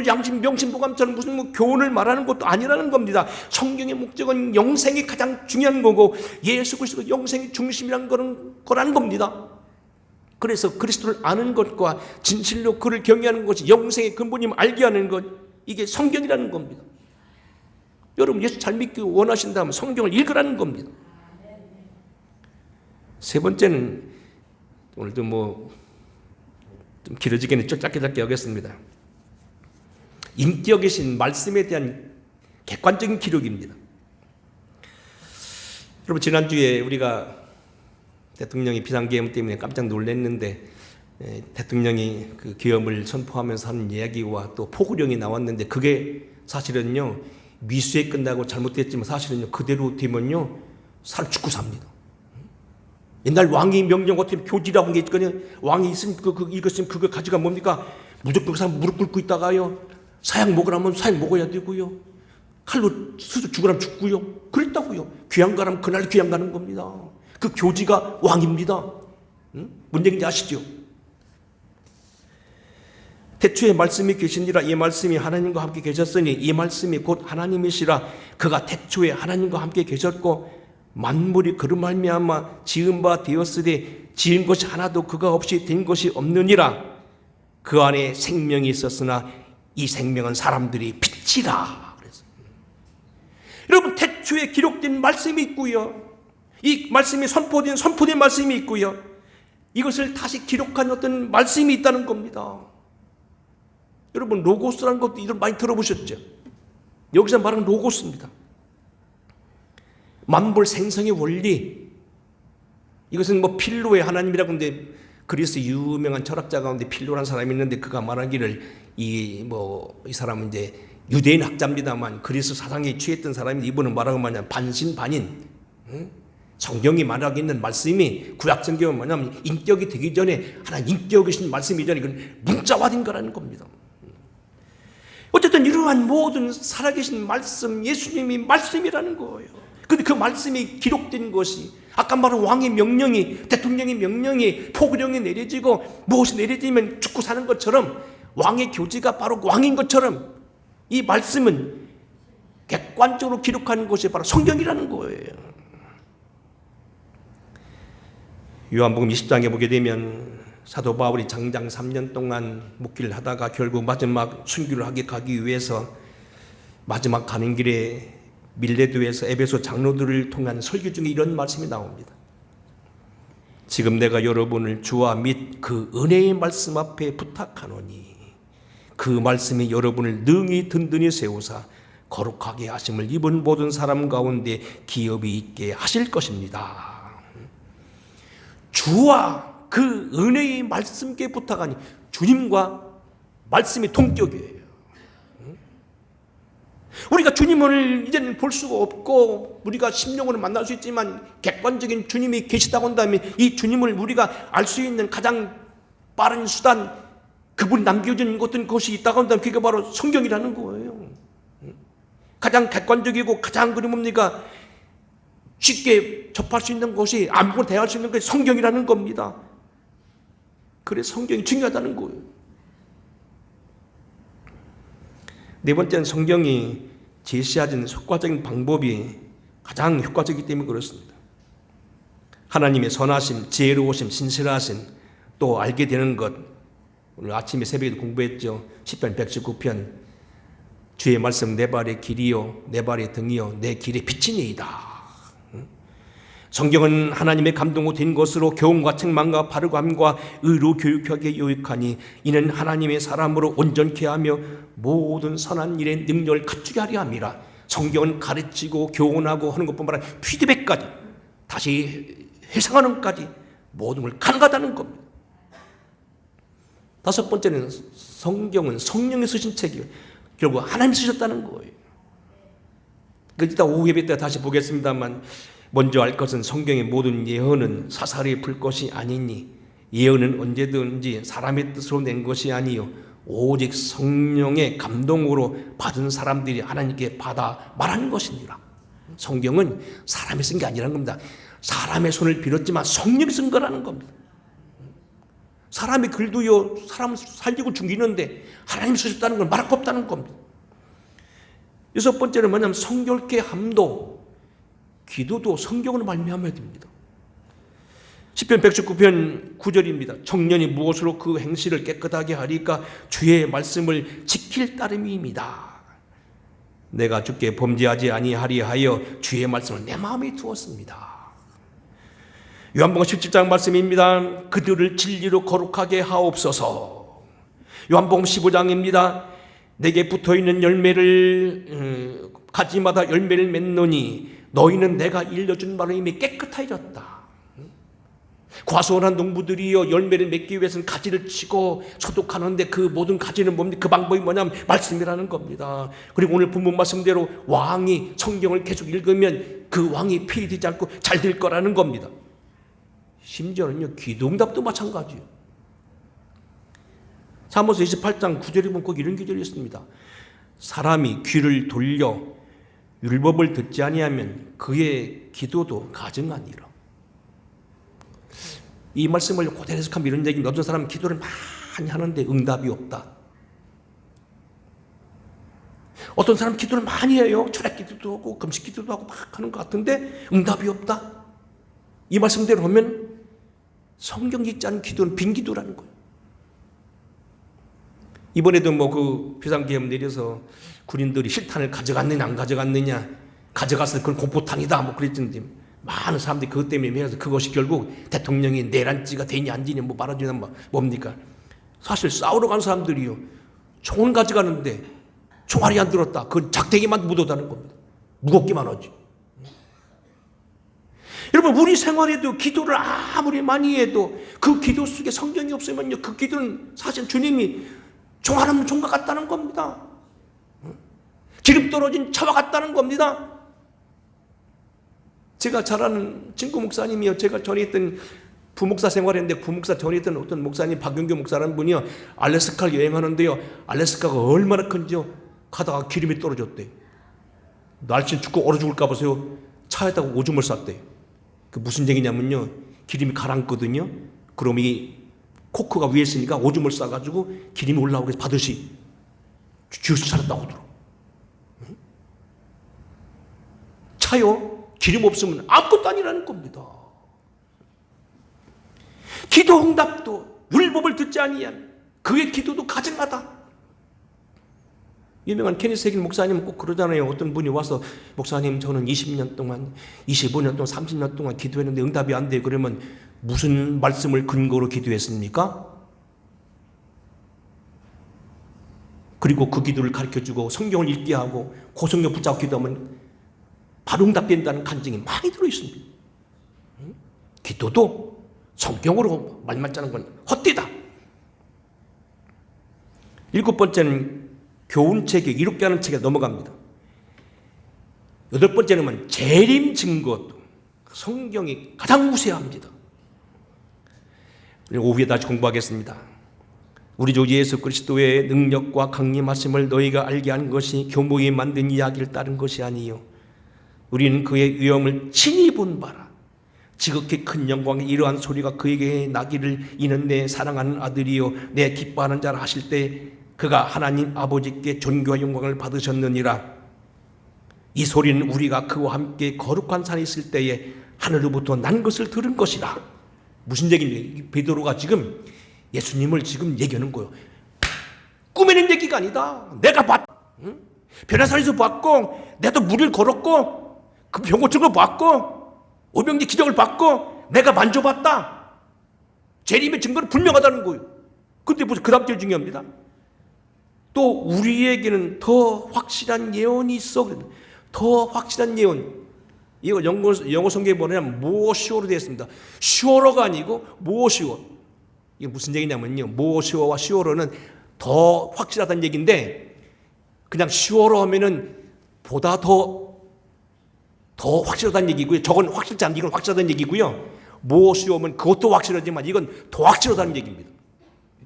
양심 명심보감처럼 무슨 교훈을 말하는 것도 아니라는 겁니다. 성경의 목적은 영생이 가장 중요한 거고 예수 그리스도가 영생의 중심이라는 거라는 겁니다. 그래서 그리스도를 아는 것과 진실로 그를 경외하는 것이 영생의 근본임을 알게 하는 것, 이게 성경이라는 겁니다. 여러분 예수 잘 믿기 원하신다면 성경을 읽으라는 겁니다. 세 번째는 오늘도 좀 길어지겠네. 짧게 하겠습니다. 인격이신 말씀에 대한 객관적인 기록입니다. 여러분 지난주에 우리가 대통령이 비상계엄 때문에 깜짝 놀랐는데 대통령이 그 계엄을 선포하면서 하는 이야기와 또 포고령이 나왔는데 그게 사실은요 미수에 끝나고 잘못됐지만 사실은요 그대로 되면요 사람 죽고 삽니다. 옛날 왕이 명령 같은 교지라고 한 게 있거든요. 왕이 있으면 이것은 그거 가져가 뭡니까? 무조건 그 사람 무릎 꿇고 있다가요. 사약 먹으라면 사약 먹어야 되고요. 칼로 스스로 죽으라면 죽고요. 그랬다고요. 귀양 가라면 그날 귀양 가는 겁니다. 그 교지가 왕입니다. 뭔 얘기인지 아시죠? 태초에 말씀이 계시니라. 이 말씀이 하나님과 함께 계셨으니 이 말씀이 곧 하나님이시라. 그가 태초에 하나님과 함께 계셨고 만물이 그로 말미암아 지은 바 되었으되 지은 것이 하나도 그가 없이 된 것이 없느니라. 그 안에 생명이 있었으나 이 생명은 사람들이 빛이라. 그래서 여러분 태초에 기록된 말씀이 있고요. 이 말씀이 선포된 말씀이 있고요. 이것을 다시 기록한 어떤 말씀이 있다는 겁니다. 여러분, 로고스라는 것도 이들 많이 들어보셨죠? 여기서 말하는 로고스입니다. 만물 생성의 원리. 이것은 뭐 필로의 하나님이라고 하는데, 그리스 유명한 철학자 가운데 필로라는 사람이 있는데, 그가 말하기를 이 사람은 이제 유대인 학자입니다만 그리스 사상에 취했던 사람인데, 이분은 말하고 뭐냐면 반신반인. 성경이 말하고 있는 말씀이, 구약 성경은 뭐냐면 인격이 되기 전에 하나님 인격이신 말씀이 전에 이건 문자화된 거라는 겁니다. 어쨌든 이러한 모든 살아계신 말씀, 예수님이 말씀이라는 거예요. 그런데 그 말씀이 기록된 것이, 아까 말한 왕의 명령이, 대통령의 명령이, 포교령이 내려지고 무엇이 내려지면 죽고 사는 것처럼, 왕의 교지가 바로 왕인 것처럼 이 말씀은 객관적으로 기록하는 것이 바로 성경이라는 거예요. 요한복음 20장에 보게 되면 사도 바울이 장장 3년 동안 묵기를 하다가 결국 마지막 순교를 가기 위해서 마지막 가는 길에 밀레도에서 에베소 장로들을 통한 설교 중에 이런 말씀이 나옵니다. 지금 내가 여러분을 주와 및 그 은혜의 말씀 앞에 부탁하노니 그 말씀이 여러분을 능히 든든히 세우사 거룩하게 하심을 입은 모든 사람 가운데 기업이 있게 하실 것입니다. 주와 그 은혜의 말씀께 부탁하니, 주님과 말씀이 동격이에요. 우리가 주님을 이제는 볼 수가 없고 우리가 심령으로 만날 수 있지만, 객관적인 주님이 계시다고 한다면 이 주님을 우리가 알 수 있는 가장 빠른 수단, 그분이 남겨준 어떤 것이 있다고 한다면 그게 바로 성경이라는 거예요. 가장 객관적이고 가장 뭡니까? 쉽게 접할 수 있는 것이, 아무거나 대할 수 있는 것이 성경이라는 겁니다. 그래서 성경이 중요하다는 거예요. 네 번째는 성경이 제시하는 효과적인 방법이 가장 효과적이기 때문에 그렇습니다. 하나님의 선하심, 지혜로우심, 신실하심, 또 알게 되는 것. 오늘 아침에 새벽에도 공부했죠. 시편 119편. 주의 말씀 내 발의 길이요 내 발의 등이요 내 길의 빛이니이다. 성경은 하나님의 감동으로 된 것으로 교훈과 책망과 바르감과 의로 교육하게 유익하니 이는 하나님의 사람으로 온전케 하며 모든 선한 일에 능력을 갖추게 하려 함이라. 성경은 가르치고 교훈하고 하는 것뿐만 아니라 피드백까지, 다시 회상하는 것까지 모든 걸 가능하다는 겁니다. 다섯 번째는 성경은 성령이 쓰신 책이에요. 결국 하나님이 쓰셨다는 거예요. 이따 오후 예배 때 다시 보겠습니다만, 먼저 알 것은 성경의 모든 예언은 사사리에 풀 것이 아니니 예언은 언제든지 사람의 뜻으로 낸 것이 아니요 오직 성령의 감동으로 받은 사람들이 하나님께 받아 말하는 것이니라. 성경은 사람이 쓴 게 아니라는 겁니다. 사람의 손을 빌었지만 성령이 쓴 거라는 겁니다. 사람의 글도요, 사람 살리고 죽이는데 하나님 쓰셨다는 건 말할 거 없다는 겁니다. 여섯 번째는 뭐냐면 성결케 함도, 기도도 성경으로 말미암아야 됩니다. 시편 119편 9절입니다. 청년이 무엇으로 그 행실을 깨끗하게 하리까? 주의 말씀을 지킬 따름이입니다. 내가 주께 범죄하지 아니하리 하여 주의 말씀을 내 마음에 두었습니다. 요한복음 17장 말씀입니다. 그들을 진리로 거룩하게 하옵소서. 요한복음 15장입니다. 내게 붙어있는 열매를 가지마다 열매를 맺노니 너희는 내가 일러준 바로 이미 깨끗해졌다. 과수원한 농부들이요, 열매를 맺기 위해서는 가지를 치고 소독하는데 그 모든 가지는 뭡니까? 그 방법이 뭐냐면 말씀이라는 겁니다. 그리고 오늘 본문 말씀대로 왕이 성경을 계속 읽으면 그 왕이 폐위되지 않고 잘 될 거라는 겁니다. 심지어는요, 기도응답도 마찬가지예요. 사무서 28장 9절에 보면 꼭 이런 기절이 있습니다. 사람이 귀를 돌려 율법을 듣지 아니하면 그의 기도도 가증하니라. 이 말씀을 그대로 해석하면 이런 얘기입니다. 어떤 사람은 기도를 많이 하는데 응답이 없다. 어떤 사람은 기도를 많이 해요. 철학 기도도 하고 금식 기도도 하고 막 하는 것 같은데 응답이 없다. 이 말씀대로 보면 성경 읽지 않은 기도는 빈 기도라는 거예요. 이번에도 그 비상계엄 내려서 군인들이 실탄을 가져갔느냐 안 가져갔느냐, 가져갔을 그건 공포탕이다 그랬는데 많은 사람들이 그것 때문에 해서 그것이 결국 대통령이 내란죄가 되냐 안 되냐 뭐 말하지는 뭡니까? 사실 싸우러 간 사람들이요. 총을 가져가는데 총알이 안 들었다. 그건 작대기만 묻어다는 겁니다. 무겁기만 하지. 여러분, 우리 생활에도 기도를 아무리 많이 해도 그 기도 속에 성경이 없으면요, 그 기도는 사실 주님이 총알 없는 총과 같다는 겁니다. 기름 떨어진 차와 같다는 겁니다. 제가 잘 아는 친구 목사님이요, 제가 전에 있던 부목사 생활했는데 부목사 전에 있던 어떤 목사님, 박윤규 목사라는 분이요, 알래스카를 여행하는데요, 알래스카가 얼마나 큰지요, 가다가 기름이 떨어졌대요. 날씨 춥고 얼어 죽을까 보세요. 차에다가 오줌을 쌌대요. 그 무슨 얘기냐면요, 기름이 가라앉거든요. 그럼 이 코크가 위에 있으니까 오줌을 싸가지고 기름이 올라오게 해서 받으시 주스 차렸다고 하더라고. 차요, 기름 없으면 아무것도 아니라는 겁니다. 기도 응답도 율법을 듣지 아니한 그의 기도도 가증하다. 유명한 케니스 해긴 목사님은 꼭 그러잖아요. 어떤 분이 와서 목사님, 저는 20년 동안 25년 동안 30년 동안 기도했는데 응답이 안 돼요. 그러면 무슨 말씀을 근거로 기도했습니까? 그리고 그 기도를 가르쳐주고 성경을 읽게 하고 고성경 붙잡고 기도하면 바로 응답된다는 간증이 많이 들어있습니다. 기도도 성경으로 말만 짜는 건 헛되다. 7번째는 교훈책에 이롭게 하는 책에 넘어갑니다. 8번째는 재림 증거. 성경이 가장 우세합니다. 오후에 다시 공부하겠습니다. 우리 주 예수 그리스도의 능력과 강림하심을 너희가 알게 한 것이 교목이 만든 이야기를 따른 것이 아니요, 우리는 그의 위엄을 친히 본 바라. 지극히 큰 영광의 이러한 소리가 그에게 나기를, 이는 내 사랑하는 아들이요 내 기뻐하는 자라 하실 때 그가 하나님 아버지께 존귀와 영광을 받으셨느니라. 이 소리는 우리가 그와 함께 거룩한 산에 있을 때에 하늘로부터 난 것을 들은 것이라. 무슨 얘기인지, 베드로가 지금 예수님을 지금 얘기하는 거예요. 꾸미는 얘기가 아니다. 내가 변화산에서 봤고, 내가 물을 걸었고, 그 병 고친 걸 봤고, 오병지 기적을 봤고, 내가 만져봤다. 재림의 증거는 분명하다는 거예요. 근데 무슨 그 다음 절 중요합니다. 또 우리에게는 더 확실한 예언이 있어. 더 확실한 예언. 이거 영어 성경에 보면 more sure로 되어 있습니다. sure가 아니고 more sure. 이게 무슨 얘기냐면요, more sure와 sure는 더 확실하다는 얘기인데, 그냥 sure로 하면은 보다 더 확실하다는 얘기고요. 저건 확실치 않은, 이건 확실하다는 얘기고요. more sure면 그것도 확실하지만 이건 더 확실하다는 얘기입니다.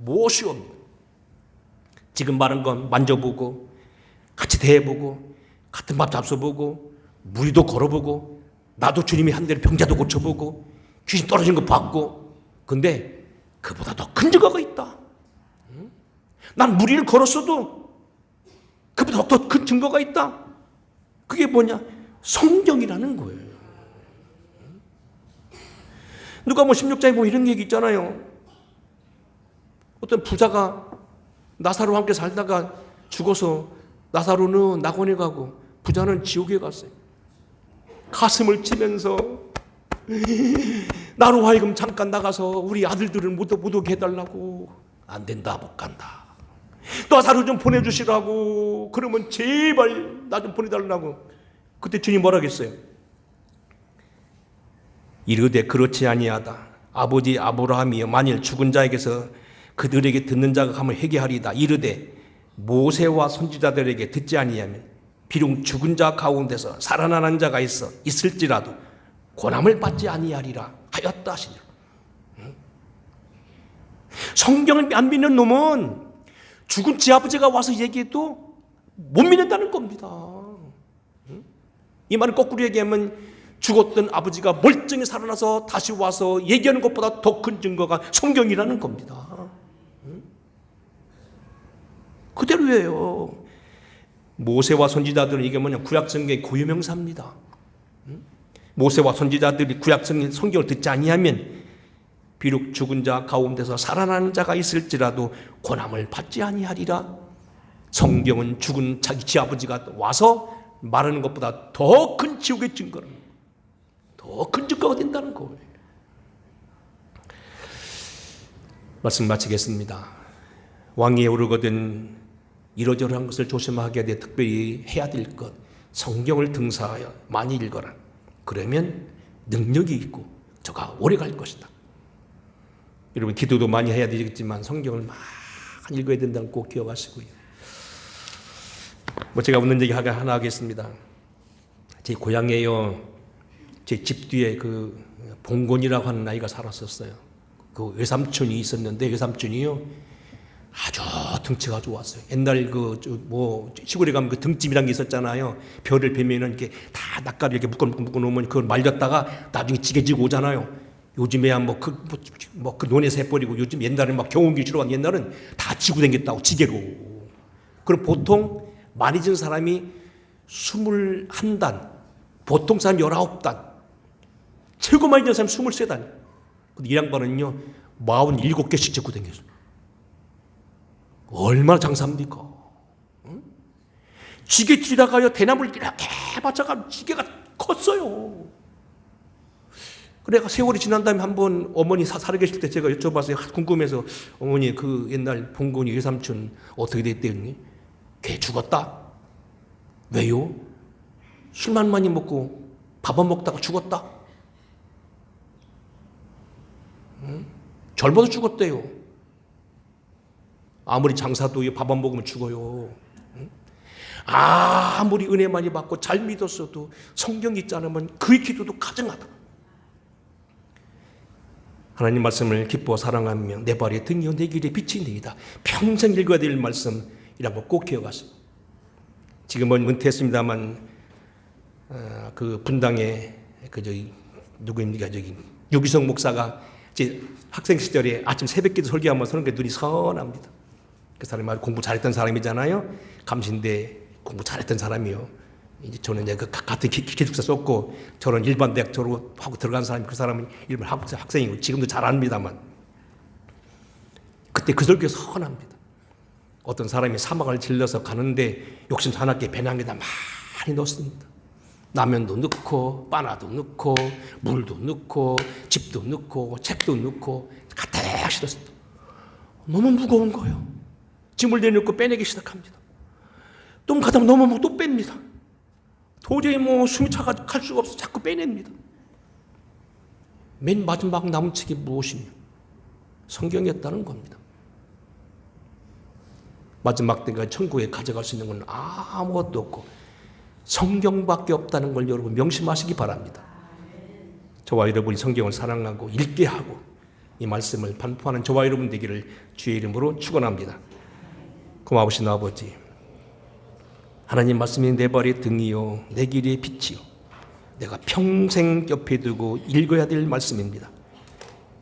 more sure입니다. 지금 말한 건 만져보고, 같이 대해보고, 같은 밥 잡숴보고, 무리도 걸어보고, 나도 주님이 한 대로 병자도 고쳐보고, 귀신 떨어진 거 봤고, 근데 그보다 더 큰 증거가 있다. 난 무리를 걸었어도 그보다 더 큰 증거가 있다. 그게 뭐냐? 성경이라는 거예요. 누가 16장에 뭐 이런 얘기 있잖아요. 어떤 부자가 나사로와 함께 살다가 죽어서 나사로는 낙원에 가고 부자는 지옥에 갔어요. 가슴을 치면서 나로 하여금 잠깐 나가서 우리 아들들을 못 오게 해달라고. 안 된다, 못 간다. 나사로 좀 보내주시라고. 그러면 제발 나 좀 보내달라고. 그때 주님 뭐라 했어요? 이르되 그렇지 아니하다. 아버지 아브라함이여 만일 죽은 자에게서 그들에게 듣는 자가 가면 회개하리다. 이르되 모세와 선지자들에게 듣지 아니하면 비록 죽은 자 가운데서 살아나는 자가 있을지라도 고난을 받지 아니하리라 하였다 하시니라. 성경을 안 믿는 놈은 죽은 지 아버지가 와서 얘기해도 못 믿는다는 겁니다. 이 말은 거꾸로 얘기하면 죽었던 아버지가 멀쩡히 살아나서 다시 와서 얘기하는 것보다 더 큰 증거가 성경이라는 겁니다. 그대로예요. 모세와 선지자들은 이게 뭐냐, 구약성경의 고유명사입니다. 모세와 선지자들이 구약성경 성경을 듣지 아니하면 비록 죽은 자 가운데서 살아나는 자가 있을지라도 고난을 받지 아니하리라. 성경은 죽은 자기 지 아버지가 와서 말하는 것보다 더 큰 지옥의 증거는, 더 더 큰 증거가 된다는 거예요. 말씀 마치겠습니다. 왕위에 오르거든 이러저러한 것을 조심하게 돼 특별히 해야 될 것, 성경을 등사하여 많이 읽어라. 그러면 능력이 있고 저가 오래 갈 것이다. 여러분 기도도 많이 해야 되겠지만 성경을 많이 읽어야 된다는 꼭 기억하시고요. 제가 웃는 얘기 하나 하겠습니다. 제 고향에요, 제 집 뒤에 그 봉건이라고 하는 아이가 살았었어요. 그 외삼촌이 있었는데 외삼촌이요 아주 등치가 좋았어요. 옛날 시골에 가면 그 등짐이란 게 있었잖아요. 벼를 베면은 이렇게 다 낯가리 이렇게 묶어 놓으면 그걸 말렸다가 나중에 지게지고 오잖아요. 요즘에야 그 논에서 해버리고 요즘 옛날에 막 경운기 주러 간 옛날은 다 지고 댕겼다고 지게로. 그럼 보통 많이 진 사람이 21단, 보통 사람 19단, 최고 많이 진 사람이 23단. 근데 이 양반은요 47개씩 짓고 댕겼어요. 얼마나 장사합니까? 응? 지게 뒤다가요 대나무를 이렇게 받쳐가 지게가 컸어요. 그래가 세월이 지난 다음에 한번 어머니 살아 계실 때 제가 여쭤봤어요. 궁금해서 어머니 그 옛날 봉건이 외삼촌 어떻게 됐대요? 걔 죽었다. 왜요? 술만 많이 먹고 밥 안 먹다가 죽었다. 응? 젊어서 죽었대요. 아무리 장사도 밥 안 먹으면 죽어요. 아무리 은혜 많이 받고 잘 믿었어도 성경 읽지 않으면 그의 기도도 가증하다. 하나님 말씀을 기뻐 사랑하며 내 발의 등이요 내 길의 빛이 되이다. 평생 읽어야 될 말씀이란 거 꼭 기억하세요. 지금은 은퇴했습니다만 그 분당에 누구입니까? 유기성 목사가 제 학생 시절에 아침 새벽기도 설교하면 서는 게 눈이 선합니다. 그 사람이 아주 공부 잘했던 사람이잖아요. 감신대 공부 잘했던 사람이요. 이제 저는 이제 그 같은 기숙사 썼고 저는 일반 대학 졸업하고 들어간 사람이 그 사람은 일반 학생이고 지금도 잘합니다만 그때 그 설교 선합니다. 어떤 사람이 사막을 질러서 가는데 욕심 사납게 배낭에다 많이 넣습니다. 라면도 넣고 바나도 넣고 물도 넣고 집도 넣고 책도 넣고 가득 실었습니다. 너무 무거운 거예요. 짐을 내놓고 빼내기 시작합니다. 또 가다 보면 너무 또 뺍니다. 도저히 숨이 차가지고 갈 수가 없어 자꾸 빼냅니다. 맨 마지막 남은 책이 무엇이며 성경이었다는 겁니다. 마지막 때가 천국에 가져갈 수 있는 건 아무것도 없고 성경밖에 없다는 걸 여러분 명심하시기 바랍니다. 저와 여러분이 성경을 사랑하고 읽게 하고 이 말씀을 반포하는 저와 여러분 되기를 주의 이름으로 축원합니다. 고마우신 아버지, 하나님 말씀이 내 발의 등이요 내 길의 빛이요 내가 평생 옆에 두고 읽어야 될 말씀입니다.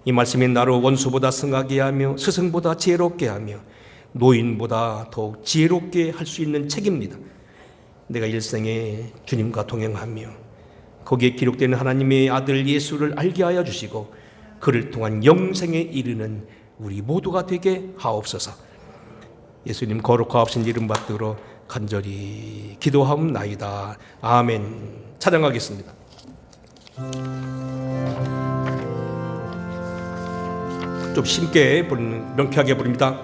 이 말씀이 나를 원수보다 승하게 하며 스승보다 지혜롭게 하며 노인보다 더욱 지혜롭게 할 수 있는 책입니다. 내가 일생에 주님과 동행하며 거기에 기록되는 하나님의 아들 예수를 알게 하여 주시고 그를 통한 영생에 이르는 우리 모두가 되게 하옵소서. 예수님 거룩하신 이름 받들어 간절히 기도하옵나이다. 아멘. 찬양하겠습니다. 좀 쉽게 부르는, 명쾌하게 부릅니다.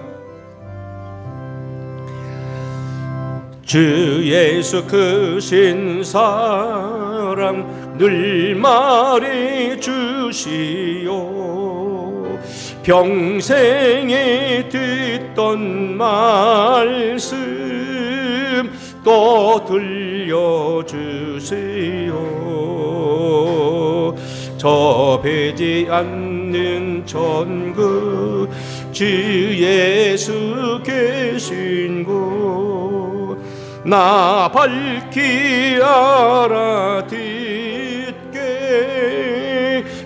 주 예수 크신 사랑 늘 말해 주시오. 평생에 듣던 말씀 또 들려주세요. 접해지 않는 천국 주 예수 계신 곳 나 밝히 알아듣게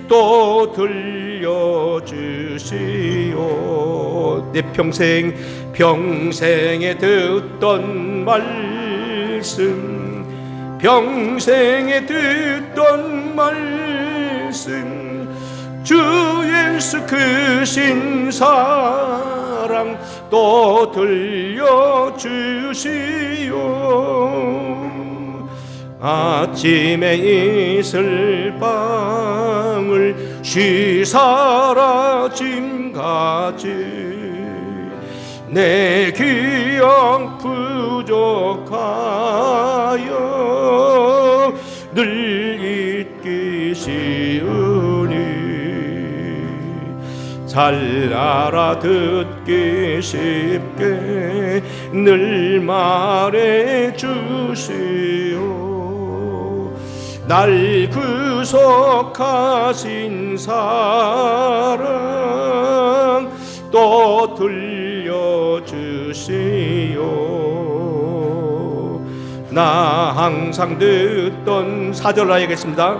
또 들려주시오. 내 평생에 듣던 말씀 평생에 듣던 말씀 주 예수 크신 사랑 또 들려주시오. 아침에 있을 빵을 쉬 사라짐같이 내 기억 부족하여 늘 잊기 쉬우니 잘 알아듣기 쉽게 늘 말해 주시오. 날 구속하신 사랑 또 들려주시오. 나 항상 듣던 4절 하겠습니다.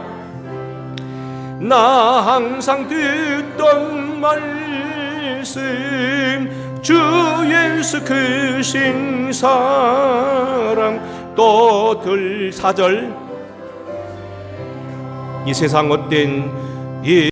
나 항상 듣던 말씀 주 예수 크신 사랑 또 4절 이 세상 헛된 이